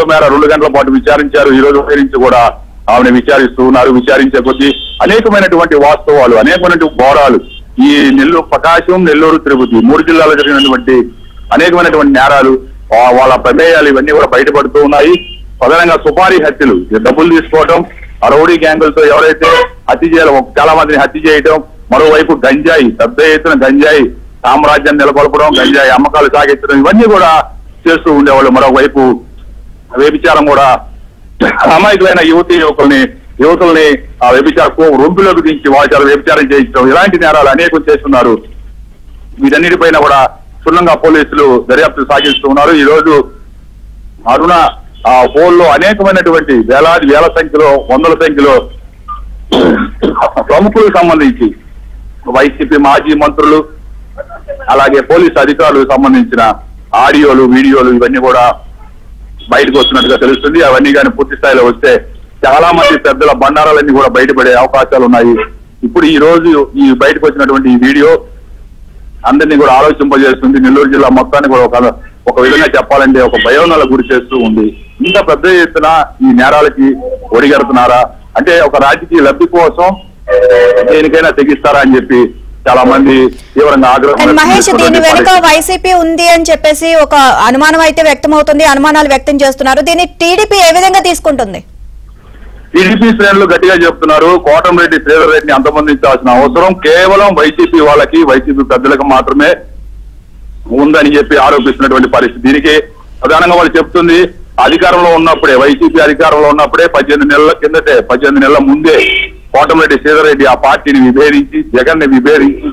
వంతు మేర 2 గంటల పాటు విచారించారు. ఈ రోజు నుంచి కూడా ఆమెను విచారిస్తూ ఉన్నారు. విచారించే కొద్దీ అనేకమైనటువంటి వాస్తవాలు, అనేకమైనటువంటి ఘోరాలు, ఈ ప్రకాశం, నెల్లూరు, తిరుపతి 3 జిల్లాలో జరిగినటువంటి అనేకమైనటువంటి నేరాలు, వాళ్ళ ప్రమేయాలు ఇవన్నీ కూడా బయటపడుతూ ఉన్నాయి. ప్రధానంగా సుపారీ హత్యలు, డబ్బులు తీసుకోవడం, ఆ రౌడీ గ్యాంగులతో ఎవరైతే హత్య చేయాలో చాలా మందిని హత్య చేయడం, మరోవైపు గంజాయి, పెద్ద ఎత్తున గంజాయి సామ్రాజ్యాన్ని నెలకొల్పడం, గంజాయి అమ్మకాలు సాగించడం, ఇవన్నీ కూడా చేస్తూ ఉండేవాళ్ళు. మరోవైపు వ్యభిచారం కూడా అమాయకులైన యువతుల్ని ఆ వ్యభిచార రొంపులోకి దించి వాళ్ళ వ్యభిచారం చేయించడం, ఇలాంటి నేరాలు అనేకం చేస్తున్నారు. వీటన్నిటిపైన కూడా క్షుణ్ణంగా పోలీసులు దర్యాప్తు సాగిస్తూ ఉన్నారు. ఈ రోజు అరుణ ఆ ఫోన్లో అనేకమైనటువంటి వేల సంఖ్యలో, వందల సంఖ్యలో ప్రముఖులకు సంబంధించి వైసీపీ మాజీ మంత్రులు అలాగే పోలీసు అధికారులకు సంబంధించిన ఆడియోలు, వీడియోలు ఇవన్నీ కూడా బయటకు వస్తున్నట్టుగా తెలుస్తుంది. అవన్నీ కానీ పూర్తి స్థాయిలో వస్తే చాలా మంది పెద్దల బండారాలన్నీ కూడా బయటపడే అవకాశాలు ఉన్నాయి. ఇప్పుడు ఈ రోజు ఈ బయటకు వచ్చినటువంటి ఈ వీడియో అందరినీ కూడా ఆలోచింపజేస్తుంది. నెల్లూరు జిల్లా మొత్తాన్ని కూడా ఒక విధంగా చెప్పాలంటే ఒక భయోందనలకు గురి చేస్తూ ఉంది. ఇంత పెద్ద ఎత్తున ఈ నేరాలకి ఒడిగడుతున్నారా అంటే ఒక రాజకీయ లబ్ధి కోసం దేనికైనా తెగిస్తారా అని చెప్పి చాలా మంది తీవ్రంగా ఆగ్రహం. మహేష్, దీని వెనుక వైసీపీ ఉంది అని చెప్పేసి ఒక అనుమానం అయితే వ్యక్తం అవుతుంది, అనుమానాలు వ్యక్తం చేస్తున్నారు. దీన్ని టీడీపీ ఏ విధంగా తీసుకుంటుంది? టీడీపీ శ్రేణులు గట్టిగా చెప్తున్నారు, కోటంరెడ్డి శ్రీధర్ రెడ్డిని అంతమొందించాల్సిన అవసరం కేవలం వైసీపీ వాళ్ళకి, వైసీపీ పెద్దలకు మాత్రమే ఉందని చెప్పి ఆరోపిస్తున్నటువంటి పరిస్థితి. దీనికి ప్రధానంగా వాళ్ళు చెప్తుంది, అధికారంలో ఉన్నప్పుడే, వైసీపీ అధికారంలో ఉన్నప్పుడే 18 నెలల కిందటే, 18 నెలల ముందే కోటంరెడ్డి శ్రీధర్ రెడ్డి ఆ పార్టీని విభేదించి,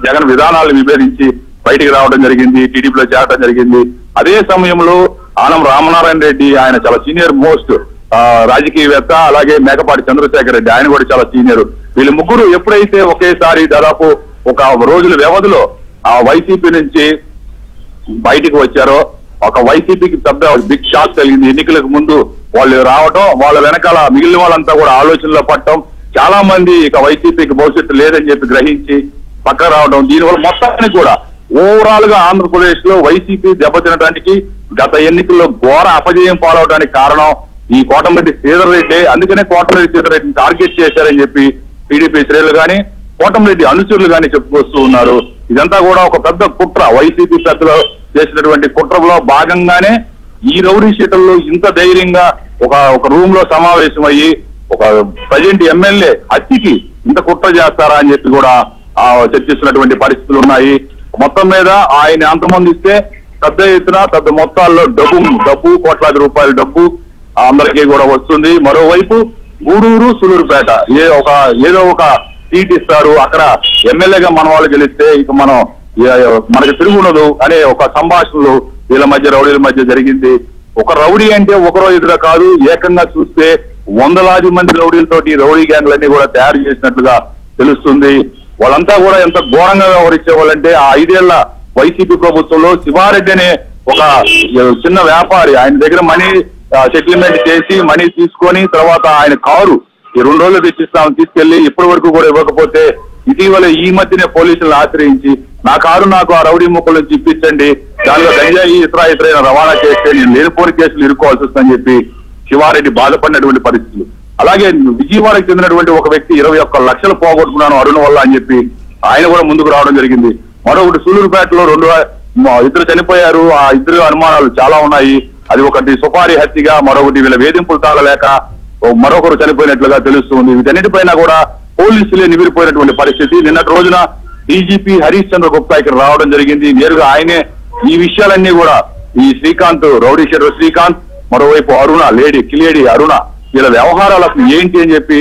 జగన్ విధానాలను విభేదించి బయటికి రావడం జరిగింది, టీడీపీలో చేరడం జరిగింది. అదే సమయంలో ఆనం రామనారాయణ రెడ్డి, ఆయన చాలా సీనియర్ మోస్ట్ రాజకీయవేత్త, అలాగే మేకపాటి చంద్రశేఖర్ రెడ్డి, ఆయన కూడా చాలా సీనియర్. వీళ్ళు ముగ్గురు ఎప్పుడైతే ఒకేసారి దాదాపు ఒక రోజుల వ్యవధిలో ఆ వైసీపీ నుంచి బయటికి వచ్చారో, ఒక వైసీపీకి పెద్ద బిగ్ షాక్ కలిగింది. ఎన్నికలకు ముందు వాళ్ళు రావటం, వాళ్ళ వెనకాల మిగిలిన వాళ్ళంతా కూడా ఆలోచనలో పడటం, చాలా మంది ఇక వైసీపీకి భవిష్యత్తు లేదని చెప్పి గ్రహించి పక్క రావడం, దీనివల్ల మొత్తానికి కూడా ఓవరాల్ గా ఆంధ్రప్రదేశ్ లో వైసీపీ దెబ్బతినడానికి, గత ఎన్నికల్లో ఘోర అపజయం పాలవడానికి కారణం ఈ కోటంరెడ్డి శ్రీధర్ రెడ్డి. అందుకనే కోటంరెడ్డి శ్రీధర్ రెడ్డిని టార్గెట్ చేశారని చెప్పి టీడీపీ శ్రేణులు కానీ కోటంరెడ్డి అనుచరులు కానీ చెప్పుకొస్తూ ఉన్నారు. ఇదంతా కూడా ఒక పెద్ద కుట్ర, వైసీపీ పెద్దలు చేసినటువంటి కుట్రలో భాగంగానే ఈ రౌడీ షీటర్లు ఇంత ధైర్యంగా ఒక రూమ్ లో సమావేశమయ్యి ఒక ప్రజెంట్ ఎమ్మెల్యే హత్యకి ఇంత కుట్ర చేస్తారా అని చెప్పి కూడా చర్చిస్తున్నటువంటి పరిస్థితులు ఉన్నాయి. మొత్తం మీద ఆయన అంతమందిస్తే పెద్ద ఎత్తున పెద్ద మొత్తాల్లో డబ్బు కోట్లాది రూపాయల డబ్బు అందరికీ కూడా వస్తుంది. మరోవైపు గూడూరు, సులూరుపేట ఏదో ఒక సీట్ ఇస్తారు, అక్కడ ఎమ్మెల్యేగా మన వాళ్ళు గెలిస్తే ఇక మనకి తిరుగుండదు అనే ఒక సంభాషణలు వీళ్ళ మధ్య, రౌడీల మధ్య జరిగింది. ఒక రౌడీ అంటే ఒకరో ఇద్దరు కాదు, ఏకంగా చూస్తే వందలాది మంది రౌడీలతోటి రౌడీ గ్యాంగ్లన్నీ కూడా తయారు చేసినట్లుగా తెలుస్తుంది. వాళ్ళంతా కూడా ఎంత ఘోరంగా వ్యవహరించే వాళ్ళంటే, ఆ 5 ఏళ్ల వైసీపీ ప్రభుత్వంలో శివారెడ్డి అనే ఒక చిన్న వ్యాపారి, ఆయన దగ్గర మనీ సెటిల్మెంట్ చేసి మనీ తీసుకొని తర్వాత ఆయన కారు ఈ 2 రోజులు తీసుకెళ్లి ఇప్పటి వరకు కూడా ఇవ్వకపోతే, ఇటీవల ఈ మధ్యనే పోలీసులను ఆశ్రయించి నా కారు నాకు ఆ రౌడీ ముక్కలు నుంచి ఇప్పించండి, దానిలో గంజాయి ఇతరైన రవాణా చేస్తే నేను లేనిపోని కేసులు ఇరుక్కోవాల్సి వస్తుందని చెప్పి శివారెడ్డి బాధపడినటువంటి పరిస్థితులు. అలాగే విజయవాడకు చెందినటువంటి ఒక వ్యక్తి 21 లక్షలు పోగొట్టుకున్నాను అరుణ వల్ల అని చెప్పి ఆయన కూడా ముందుకు రావడం జరిగింది. మరొకటి సూలూరుపేటలో 2 చనిపోయారు. ఆ 2 అనుమానాలు చాలా ఉన్నాయి. అది ఒకటి సుపారీ హత్యగా, మరొకటి వీళ్ళ వేధింపులు తాగలేక మరొకరు చనిపోయినట్లుగా తెలుస్తుంది. వీటన్నిటిపైన కూడా పోలీసులే నివిరిపోయినటువంటి పరిస్థితి. నిన్నటి రోజున డీజీపీ హరీష్ చంద్ర గుప్తా ఇక్కడ రావడం జరిగింది. నేరుగా ఆయనే ఈ విషయాలన్నీ కూడా ఈ శ్రీకాంత్, రౌడీ షీటర్ శ్రీకాంత్, మరోవైపు అరుణ, కిలేడి అరుణ, వీళ్ళ వ్యవహారాలకు ఏంటి అని చెప్పి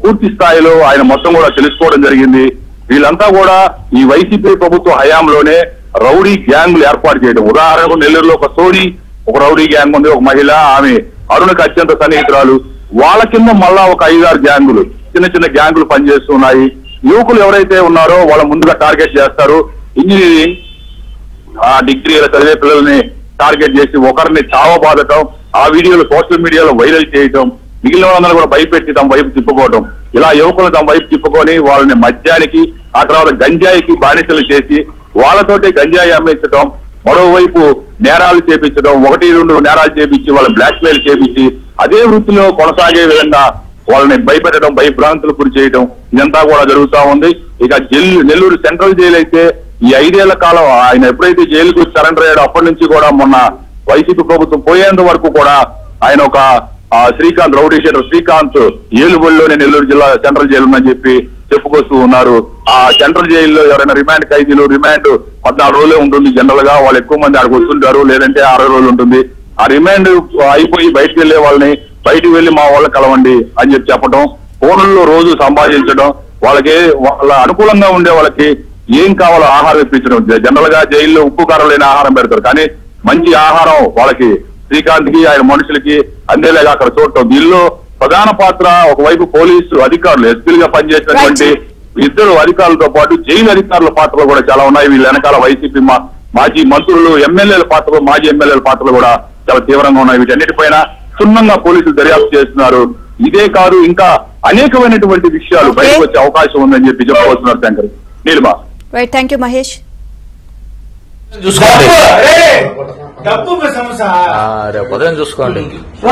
పూర్తి స్థాయిలో ఆయన మొత్తం కూడా తెలుసుకోవడం జరిగింది. వీళ్ళంతా కూడా ఈ వైసీపీ ప్రభుత్వ హయాంలోనే రౌడీ గ్యాంగులు ఏర్పాటు చేయడం. ఉదాహరణకు నెల్లూరులో ఒక సోని ఒక రౌడీ గ్యాంగ్ ఉంది, ఒక మహిళ, ఆమె అరుణకు అత్యంత సన్నిహితురాలు. వాళ్ళ కింద మళ్ళా ఒక 5-6 గ్యాంగులు, చిన్న గ్యాంగులు పనిచేస్తున్నాయి. యువకులు ఎవరైతే ఉన్నారో వాళ్ళ ముందుగా టార్గెట్ చేస్తారు. ఇంజనీరింగ్ డిగ్రీల చదివే పిల్లల్ని టార్గెట్ చేసి ఒకరిని చావబాదటం, ఆ వీడియోలు సోషల్ మీడియాలో వైరల్ చేయటం, మిగిలిన వాళ్ళందరూ కూడా భయపెట్టి తమ వైపు తిప్పుకోవడం, ఇలా యువకులను తమ వైపు తిప్పుకొని వాళ్ళని మద్యానికి, ఆ తర్వాత గంజాయికి బానిసలు చేసి వాళ్ళతోటి గంజాయి అమ్మించడం, మరోవైపు నేరాలు చేపించడం, 1-2 నేరాలు చేపించి వాళ్ళ బ్లాక్ మెయిల్ చేపించి అదే వృత్తిలో కొనసాగే విధంగా వాళ్ళని భయపెట్టడం, భయభ్రాంతులు గురి చేయడం ఇదంతా కూడా జరుగుతా ఉంది. ఇక నెల్లూరు సెంట్రల్ జైలు అయితే ఈ 5 ఏళ్ల కాలం ఆయన ఎప్పుడైతే జైలుకు సరెండర్ అయ్యాడో అప్పటి నుంచి కూడా మొన్న వైసీపీ ప్రభుత్వం పోయేంత వరకు కూడా ఆయన ఒక శ్రీకాంత్, రౌడీ షీటర్ శ్రీకాంత్ ఏలుబడిలోనే నెల్లూరు జిల్లా సెంట్రల్ జైలు ఉందని చెప్పి చెప్పుకొస్తూ ఉన్నారు. ఆ సెంట్రల్ జైల్లో ఎవరైనా రిమాండ్ ఖైదీలు రిమాండ్ 14 రోజులే ఉంటుంది. జనరల్ గా వాళ్ళు ఎక్కువ మంది అక్కడికి వస్తుంటారు, లేదంటే 60 రోజులు ఉంటుంది. ఆ రిమాండ్ అయిపోయి బయటకు వెళ్లే వాళ్ళని బయటకు వెళ్లి మా వాళ్ళకి కలవండి అని చెప్పడం, ఫోన్లలో రోజు సంపాదించడం, వాళ్ళకి వాళ్ళ అనుకూలంగా ఉండే వాళ్ళకి ఏం కావాలో ఆహారం ఇప్పించడం. జనరల్ గా జైల్లో ఉప్పు కారం లేని ఆహారం పెడతారు, కానీ మంచి ఆహారం వాళ్ళకి శ్రీకాంత్ కి ఆయన మనుషులకి అందేలాగా అక్కడ చూడటం. దీనిలో ప్రధాన పాత్ర ఒకవైపు పోలీసు అధికారులు, ఎస్పీలుగా పనిచేసినటువంటి 2 అధికారులతో పాటు జైలు అధికారుల పాత్రలు కూడా చాలా ఉన్నాయి. వీళ్ళ వెనకాల వైసీపీ మాజీ మంత్రులు, ఎమ్మెల్యేల పాత్రలు, మాజీ ఎమ్మెల్యేల పాత్రలు కూడా చాలా తీవ్రంగా ఉన్నాయి. వీటన్నిటిపైన క్షుణ్ణంగా పోలీసులు దర్యాప్తు చేస్తున్నారు. ఇదే కాదు, ఇంకా అనేకమైనటువంటి విషయాలు బయటకు వచ్చే అవకాశం ఉందని చెప్పి చెప్పుకొస్తున్నారు Shankar. Neelima. Right, thank you Mahesh. చూసుకోండి, ఉదయం చూసుకోండి. నా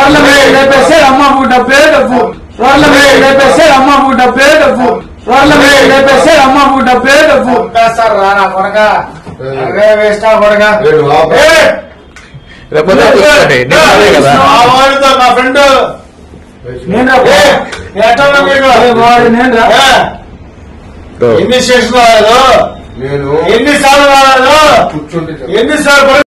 ఫ్రెండ్ ఎన్ని స్టేషన్ రాలేదు, ఎన్నిసార్లు రాలేదు, ఎన్నిసార్లు